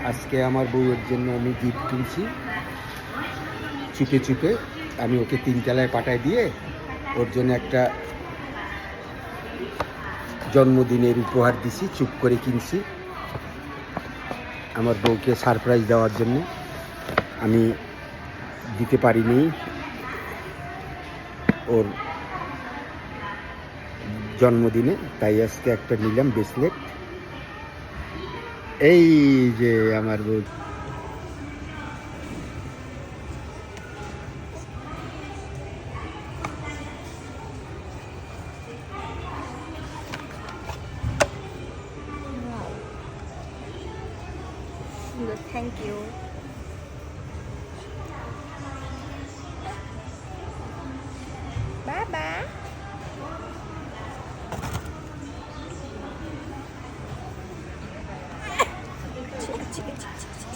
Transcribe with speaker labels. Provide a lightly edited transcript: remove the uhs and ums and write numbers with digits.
Speaker 1: আজকে আমার বউয়ের জন্য আমি গিফট কিনছি। চুপে চুপে আমি ওকে 3 তলায় পাঠায় দিয়ে ওর জন্য একটা জন্মদিনের উপহার দিছি। চুপ করে কিনছি আমার বউকে সারপ্রাইজ দেওয়ার জন্য। আমি দিতে পারিনি ওর জন্মদিনে, তাই আজকে একটা নিলাম ব্রেসলেট। এই যে আমার বউ।
Speaker 2: Good, thank you.